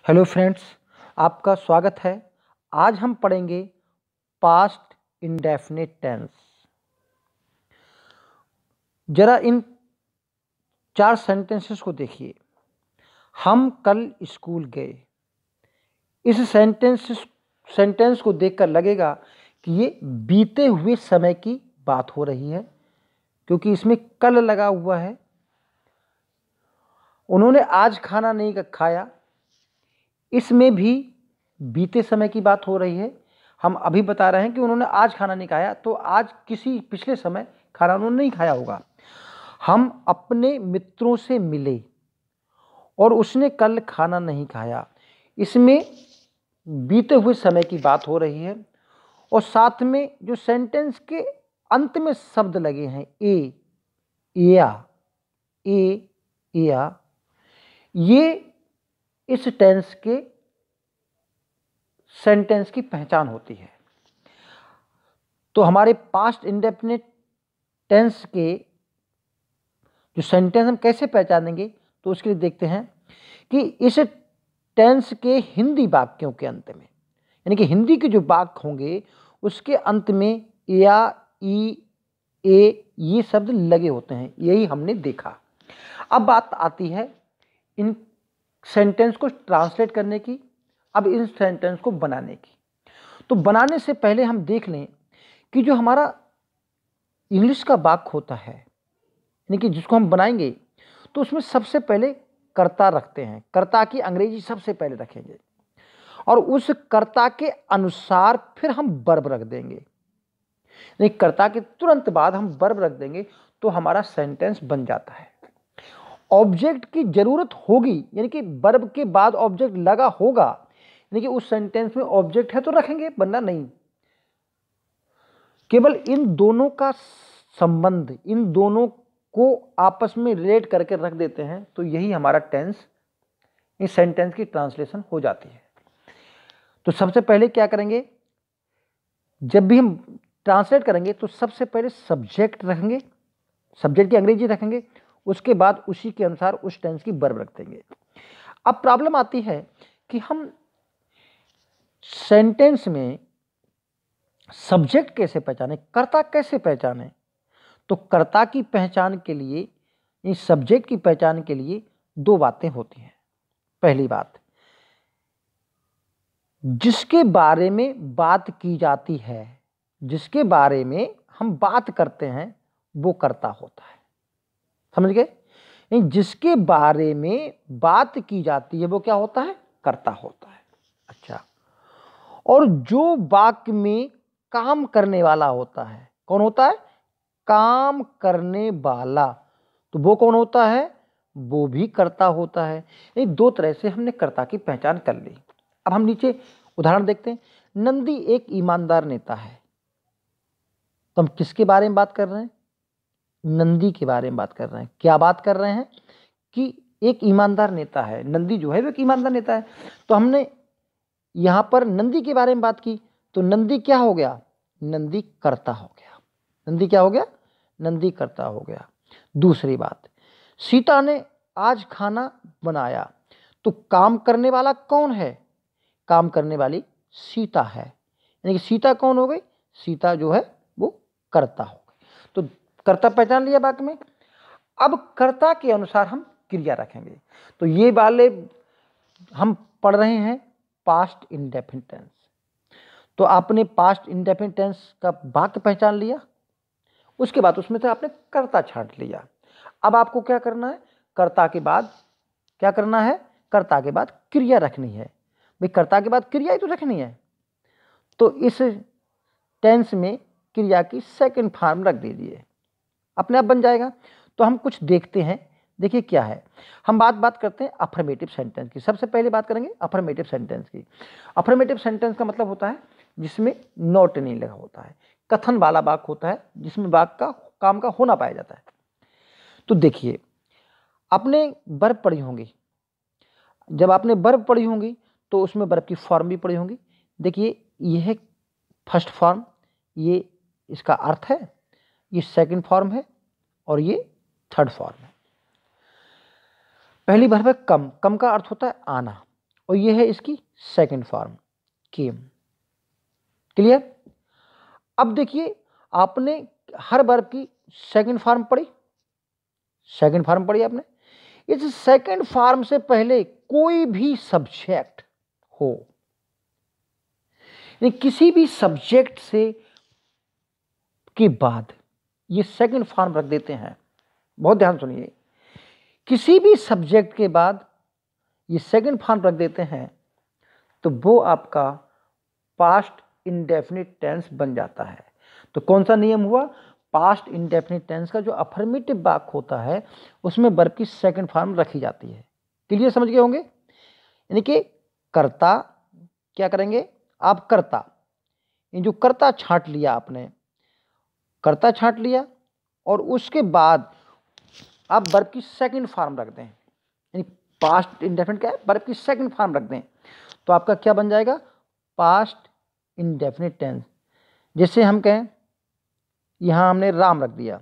Hello friends, आपका स्वागत है। आज हम पढ़ेंगे पास्ट इंडेफिनिट टेंस। जरा इन 4 सेंटेंसेस को देखिए। हम कल स्कूल गए। इस सेंटेंस को देखकर लगेगा कि ये बीते हुए समय की बात हो रही है, क्योंकि इसमें कल लगा हुआ है। उन्होंने आज खाना नहीं खाया, इसमें भी बीते समय की बात हो रही है। हम अभी बता रहे हैं कि उन्होंने आज खाना नहीं खाया, तो आज किसी पिछले समय खाना उन्होंने नहीं खाया होगा। हम अपने मित्रों से मिले और उसने कल खाना नहीं खाया, इसमें बीते हुए समय की बात हो रही है। और साथ में जो सेंटेंस के अंत में शब्द लगे हैं या, ये इस टेंस के सेंटेंस की पहचान होती है। तो हमारे पास्ट इंडेफिनिट टेंस के जो सेंटेंस हम कैसे पहचानेंगे, तो उसके लिए देखते हैं कि इस टेंस के हिंदी वाक्यों के अंत में, यानी कि हिंदी के जो वाक्य होंगे उसके अंत में या, ई, ए ये शब्द लगे होते हैं। यही हमने देखा। अब बात आती है इन सेंटेंस को ट्रांसलेट करने की, अब इन सेंटेंस को बनाने की। तो बनाने से पहले हम देख लें कि जो हमारा इंग्लिश का वाक्य होता है, यानी कि जिसको हम बनाएंगे, तो उसमें सबसे पहले कर्ता रखते हैं। कर्ता की अंग्रेजी सबसे पहले रखेंगे और उस कर्ता के अनुसार फिर हम वर्ब रख देंगे। यानी कर्ता के तुरंत बाद हम वर्ब रख देंगे, तो हमारा सेंटेंस बन जाता है। ऑब्जेक्ट की जरूरत होगी, यानी कि वर्ब के बाद ऑब्जेक्ट लगा होगा, यानी कि उस सेंटेंस में ऑब्जेक्ट है तो रखेंगे, वरना नहीं। केवल इन दोनों का संबंध, इन दोनों को आपस में रिलेट करके रख देते हैं, तो यही हमारा टेंस, इस सेंटेंस की ट्रांसलेशन हो जाती है। तो सबसे पहले क्या करेंगे, जब भी हम ट्रांसलेट करेंगे तो सबसे पहले सब्जेक्ट रखेंगे, सब्जेक्ट की अंग्रेजी रखेंगे, उसके बाद उसी के अनुसार उस टेंस की वर्ब रख देंगे। अब प्रॉब्लम आती है कि हम सेंटेंस में सब्जेक्ट कैसे पहचाने, कर्ता कैसे पहचाने। तो कर्ता की पहचान के लिए, इस सब्जेक्ट की पहचान के लिए 2 बातें होती हैं। पहली बात, जिसके बारे में बात की जाती है, जिसके बारे में हम बात करते हैं, वो कर्ता होता है। समझ गए? जिसके बारे में बात की जाती है वो क्या होता है, कर्ता होता है। अच्छा, और जो वाक्य में काम करने वाला होता है, कौन होता है, काम करने वाला, तो वो कौन होता है, वो भी कर्ता होता है। ये 2 तरह से हमने कर्ता की पहचान कर ली। अब हम नीचे उदाहरण देखते हैं। नंदी एक ईमानदार नेता है। तो हम किसके बारे में बात कर रहे हैं, नंदी के बारे में बात कर रहे हैं। क्या बात कर रहे हैं कि एक ईमानदार नेता है, नंदी जो है वो एक ईमानदार नेता है। तो हमने यहां पर नंदी के बारे में बात की, तो नंदी क्या हो गया, नंदी कर्ता हो गया। नंदी क्या हो गया, नंदी कर्ता हो गया। दूसरी बात, सीता ने आज खाना बनाया, तो काम करने वाला कौन है, काम करने वाली सीता है। यानी कि सीता कौन हो गई, सीता जो है वो कर्ता हो गई। तो कर्ता पहचान लिया वाक्य में। अब कर्ता के अनुसार हम क्रिया रखेंगे। तो ये वाले हम पढ़ रहे हैं पास्ट इंडेफिनिट टेंस। तो आपने पास्ट इंडेफिनिट टेंस का वाक्य पहचान लिया, उसके बाद उसमें से आपने कर्ता छांट लिया। अब आपको क्या करना है, कर्ता के बाद क्या करना है, कर्ता के बाद क्रिया रखनी है। भाई कर्ता के बाद क्रिया ही तो रखनी है, तो इस टेंस में क्रिया की सेकंड फॉर्म रख दीजिए, अपने आप बन जाएगा। तो हम कुछ देखते हैं। देखिए क्या है, हम बात करते हैं अफर्मेटिव सेंटेंस की। सबसे पहले बात करेंगे अफर्मेटिव सेंटेंस की। अफर्मेटिव सेंटेंस का मतलब होता है जिसमें नॉट नहीं लगा होता है, कथन वाला वाक्य होता है, जिसमें वाक्य का काम का होना पाया जाता है। तो देखिए, आपने वर्ब पढ़ी होंगी। जब आपने वर्ब पढ़ी होंगी तो उसमें वर्ब की फॉर्म भी पढ़ी होंगी। देखिए, यह है फर्स्ट फॉर्म, ये इसका अर्थ है, ये सेकंड फॉर्म है और ये थर्ड फॉर्म है। पहली वर्ब है कम। कम का अर्थ होता है आना, और ये है इसकी सेकंड फॉर्म केम। क्लियर? अब देखिए, आपने हर वर्ब की सेकंड फॉर्म पढ़ी, सेकंड फॉर्म पढ़ी आपने। इस सेकंड फॉर्म से पहले कोई भी सब्जेक्ट हो, यानी किसी भी सब्जेक्ट से के बाद ये सेकंड फॉर्म रख देते हैं। बहुत ध्यान सुनिए, किसी भी सब्जेक्ट के बाद ये सेकंड फॉर्म रख देते हैं तो वो आपका पास्ट इंडेफिनिट टेंस बन जाता है। तो कौन सा नियम हुआ? पास्ट इंडेफिनिट टेंस का जो अफर्मेटिव वाक्य होता है उसमें वर्ब की सेकंड फॉर्म रखी जाती है। क्लियर समझ गए होंगे? यानी कि कर्ता क्या करेंगे आप? कर्ता, ये जो कर्ता छांट लिया आपने, कर्ता छांट लिया और उसके बाद आप वर्ब की सेकंड फॉर्म रख दें, यानी पास्ट इंडेफिनिट क्या है? वर्ब की सेकंड फॉर्म रख दें, तो आपका क्या बन जाएगा? Past indefinite tense. जैसे हम कहें, यहां हमने राम रख दिया,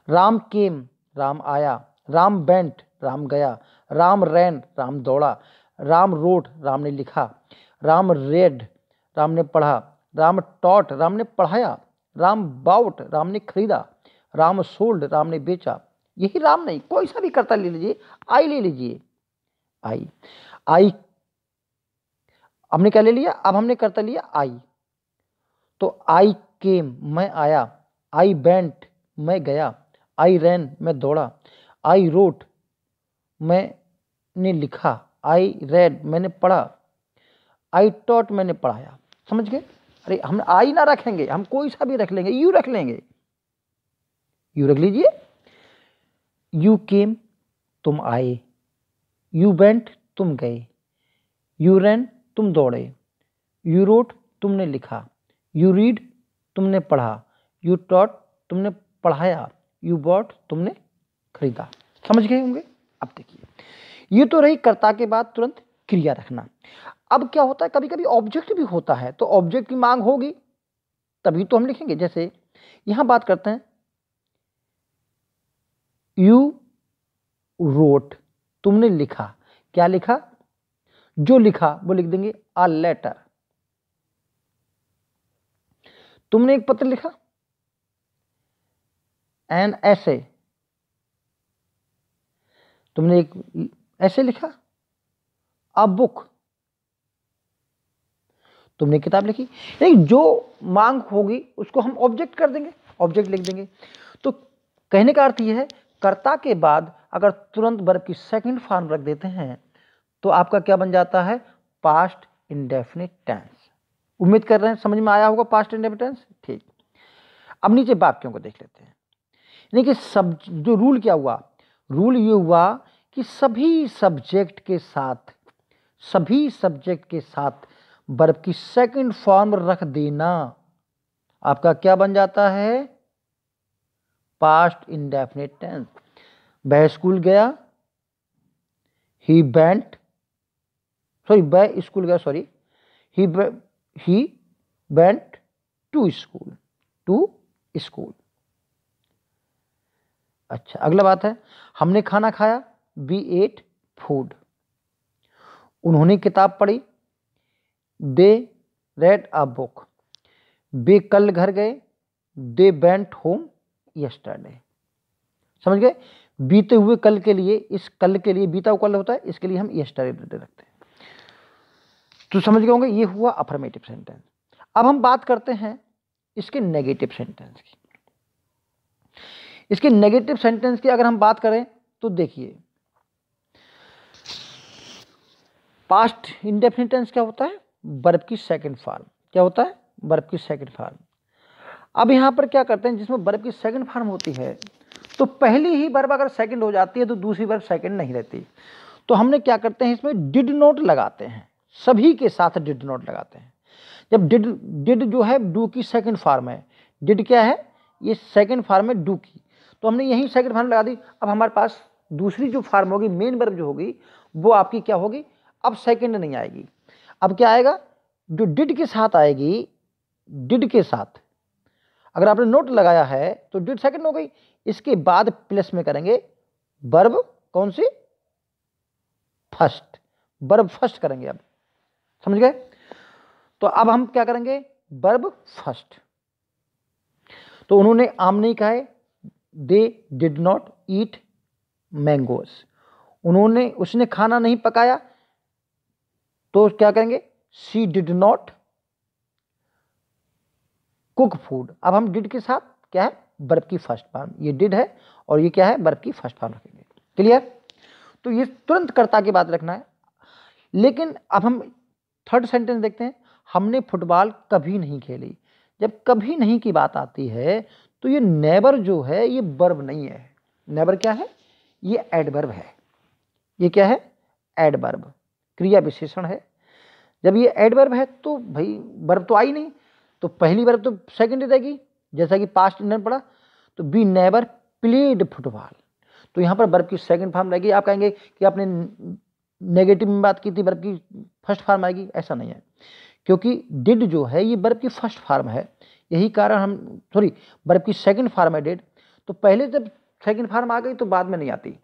राम केम, राम आया, राम बेंट, राम गया, राम रैन, राम दौड़ा, राम रोट, राम ने लिखा, राम रेड, राम ने पढ़ा, राम टॉट, राम ने पढ़ाया, राम बाउट, राम ने खरीदा, राम सोल्ड, राम ने बेचा। यही राम नहीं, कोई सा भी कर्ता ले लीजिए, आई ले लीजिए, आई। आई हमने क्या ले लिया? अब हमने कर्ता लिया आई, तो आई केम, मैं आया, आई बेंट, मैं गया, आई रैन, मैं दौड़ा, आई रोट, मैंने लिखा, आई रेड, मैंने पढ़ा, आई टॉट, मैंने पढ़ाया। समझ गए? अरे हम आई ना रखेंगे, हम कोई सा भी रख लेंगे, यू रख लेंगे, यू रख लीजिए। यू केम, तुम आए, यू वेंट, तुम गए, यू रैन, तुम दौड़े, यू रोट, तुमने लिखा, यू रीड, तुमने पढ़ा, यू टॉट, तुमने पढ़ाया, यू बॉट, तुमने खरीदा। समझ गए होंगे? अब देखिए, ये तो रही कर्ता के बाद तुरंत क्रिया रखना। अब क्या होता है, कभी कभी ऑब्जेक्ट भी होता है, तो ऑब्जेक्ट की मांग होगी तभी तो हम लिखेंगे। जैसे यहां बात करते हैं, यू रोट, तुमने लिखा, क्या लिखा? जो लिखा वो लिख देंगे अ लेटर। तुमने एक पत्र लिखा, एन ऐसे, तुमने एक ऐसे लिखा, अ बुक, तुमने किताब लिखी। लेकिन जो मांग होगी उसको हम ऑब्जेक्ट कर देंगे, ऑब्जेक्ट लिख देंगे। तो कहने का अर्थ यह है, कर्ता के बाद अगर तुरंत वर्ब की सेकंड फॉर्म रख देते हैं तो आपका क्या बन जाता है? Past indefinite tense. उम्मीद कर रहे हैं समझ में आया होगा पास्ट इंडेफिनिट टेंस। ठीक, अब नीचे वाक्यों को देख लेते हैं। यानी कि सब जो रूल क्या हुआ? रूल ये हुआ कि सभी सब्जेक्ट के साथ वर्ब की सेकंड फॉर्म रख देना आपका क्या बन जाता है? Past indefinite tense. वह स्कूल गया, ही वेंट, सॉरी वह स्कूल गया, sorry he went to school. अच्छा, अगला बात है, हमने खाना खाया, वी एट फूड। उन्होंने किताब पढ़ी, दे रेड अ बुक। वे कल घर गए, दे वेंट होम यस्टरडे। समझ गए? बीते हुए कल के लिए, इस कल के लिए बीता हुआ कल होता है, इसके लिए हम यस्टरडे रखते हैं। तो समझ गए होंगे, ये हुआ अफर्मेटिव सेंटेंस। अब हम बात करते हैं इसके नेगेटिव सेंटेंस की। इसके नेगेटिव सेंटेंस की अगर हम बात करें तो देखिए, पास्ट इंडेफिनिट टेंस क्या होता है? वर्ब की सेकंड फॉर्म। क्या होता है? वर्ब की सेकंड फॉर्म। अब यहां पर क्या करते हैं, जिसमें वर्ब की सेकंड फॉर्म होती है तो पहली ही वर्ब अगर सेकंड हो जाती है तो दूसरी वर्ब सेकंड नहीं रहती। तो हमने क्या करते हैं, इसमें डिड नोट लगाते हैं, सभी के साथ डिड नोट लगाते हैं। जब डिड जो है डू की सेकंड फॉर्म है, डिड क्या है? ये सेकंड फॉर्म है डू की, तो हमने यही सेकंड फॉर्म लगा दी। अब हमारे पास दूसरी जो फॉर्म होगी, मेन वर्ब जो होगी, वो आपकी क्या होगी? अब सेकंड नहीं आएगी। अब क्या आएगा? जो डिड के साथ आएगी, डिड के साथ अगर आपने नोट लगाया है तो डिड सेकंड हो गई। इसके बाद प्लस में करेंगे वर्ब कौन सी? फर्स्ट। वर्ब फर्स्ट करेंगे अब, समझ गए। तो अब हम क्या करेंगे, वर्ब फर्स्ट। तो उन्होंने आम नहीं खाए, they did not eat mangoes. उसने खाना नहीं पकाया, तो क्या करेंगे, she did not cook food. अब हम डिड के साथ क्या है, वर्ब की फर्स्ट फॉर्म, ये डिड है और ये क्या है, वर्ब की फर्स्ट फॉर्म रखेंगे। क्लियर। तो ये तुरंत कर्ता की बात रखना है। लेकिन अब हम थर्ड सेंटेंस देखते हैं, हमने फुटबॉल कभी नहीं खेली। जब कभी नहीं की बात आती है तो ये नेवर जो है ये वर्ब नहीं है। नेवर क्या है, ये एडवर्ब है। ये क्या है, एडवर्ब, क्रिया विशेषण है। जब ये एडवर्ब है तो भाई वर्ब तो आई नहीं, तो पहली वर्ब तो सेकंड रहेगी, जैसा कि पास्ट इंडेफिनिट पढ़ा। तो वी नेवर प्लेड फुटबॉल, तो यहाँ पर वर्ब की सेकंड फॉर्म रहेगी। आप कहेंगे कि आपने नेगेटिव में बात की थी, वर्ब की फर्स्ट फॉर्म आएगी, ऐसा नहीं है, क्योंकि डिड जो है ये वर्ब की फर्स्ट फॉर्म है। यही कारण हम वर्ब की सेकंड फॉर्म है डिड। तो पहले जब सेकंड फॉर्म आ गई तो बाद में नहीं आती,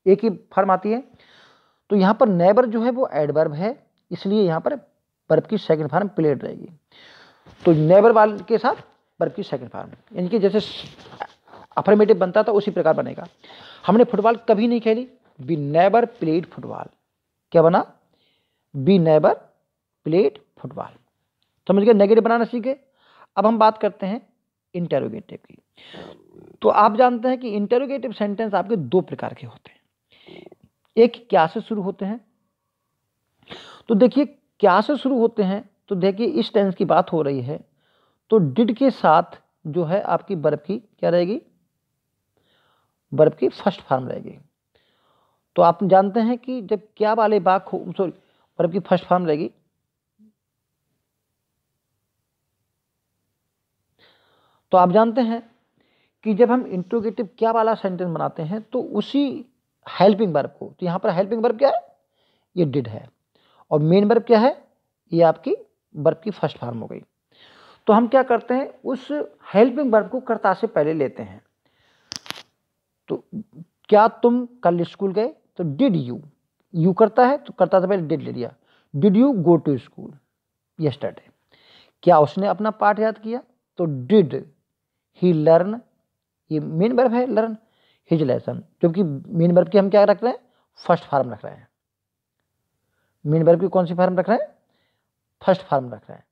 एक ही फॉर्म आती है। तो यहाँ पर नेवर जो है वो एडवर्ब है, इसलिए यहाँ पर वर्ब की सेकंड फॉर्म प्लेड रहेगी। तो नेवर वाले के साथ वर्ब की सेकंड फॉर्म, यानी कि जैसे अफर्मेटिव बनता था उसी प्रकार बनेगा। हमने फुटबॉल कभी नहीं खेली, वी नेवर प्लेड फुटबॉल। क्या बना, वी नेवर प्लेड फुटबॉल। समझ गए, नेगेटिव बनाना सीखे। अब हम बात करते हैं इंटेरोगेटिव की। तो आप जानते हैं कि इंटेरोगेटिव सेंटेंस आपके दो प्रकार के होते हैं। एक क्या से शुरू होते हैं, तो देखिए क्या से शुरू होते हैं, तो देखिए इस टेंस की बात हो रही है, तो डिड के साथ जो है आपकी वर्ब की क्या रहेगी, वर्ब की फर्स्ट फॉर्म रहेगी। तो आप जानते हैं कि जब क्या वाले वाक हो, वर्ब की फर्स्ट फॉर्म रहेगी। तो आप जानते हैं कि जब हम इंट्रोगेटिव क्या वाला सेंटेंस बनाते हैं तो उसी हेल्पिंग वर्ब को, तो यहाँ पर हेल्पिंग वर्ब क्या है, ये डिड है, और मेन वर्ब क्या है, ये आपकी वर्ब की फर्स्ट फॉर्म हो गई। तो हम क्या करते हैं, उस हेल्पिंग वर्ब को कर्ता से पहले लेते हैं। तो क्या तुम कल स्कूल गए, तो डिड यू करता है तो कर्ता से पहले डिड ले लिया। Did you go to school yesterday. क्या उसने अपना पाठ याद किया, तो डिड ही लर्न, ये मेन वर्ब है लर्न, हिज लेसन, क्योंकि मेन वर्ब की हम क्या रख रहे हैं, फर्स्ट फॉर्म रख रहे हैं। मेन वर्ब की कौन सी फॉर्म रख रहे हैं, फर्स्ट फॉर्म रख रहे हैं।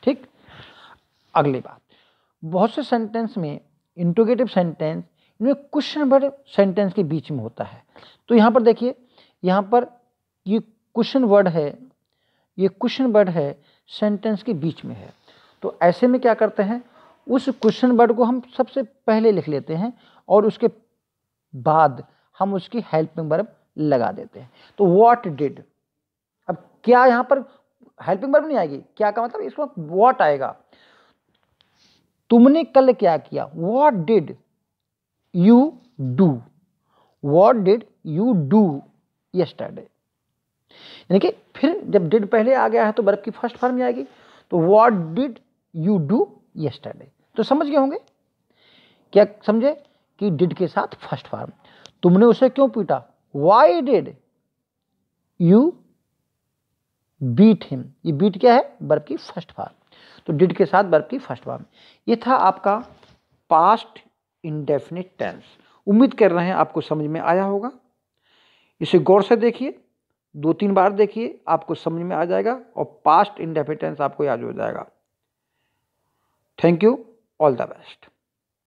ठीक। अगली बात, बहुत से सेंटेंस में इंट्रोगेटिव सेंटेंस इनमें क्वेश्चन वर्ड सेंटेंस के बीच में होता है। तो यहाँ पर देखिए, यहाँ पर ये क्वेश्चन वर्ड है, ये क्वेश्चन वर्ड है सेंटेंस के बीच में है। तो ऐसे में क्या करते हैं, उस क्वेश्चन वर्ड को हम सबसे पहले लिख लेते हैं और उसके बाद हम उसकी हेल्पिंग वर्ब लगा देते हैं। तो व्हाट डिड, अब क्या यहाँ पर हेल्पिंग वर्ब नहीं आएगी, क्या का मतलब इसमें व्हाट आएगा। तुमने कल क्या किया, what did you do, what did you do yesterday. यानी कि फिर जब डिड पहले आ गया है तो वर्ब की फर्स्ट फॉर्म में आएगी। तो what did you do yesterday. तो समझ गए होंगे, क्या समझे कि डिड के साथ फर्स्ट फॉर्म। तुमने उसे क्यों पीटा, why did you beat him. ये बीट क्या है, वर्ब की फर्स्ट फॉर्म। तो डिड के साथ वर्ब की फर्स्ट फॉर्म। ये था आपका पास्ट इंडेफिनिट टेंस। उम्मीद कर रहे हैं आपको समझ में आया होगा। इसे गौर से देखिए, 2-3 बार देखिए, आपको समझ में आ जाएगा और पास्ट इंडेफिनिट टेंस आपको याद हो जाएगा। Thank you, all the best.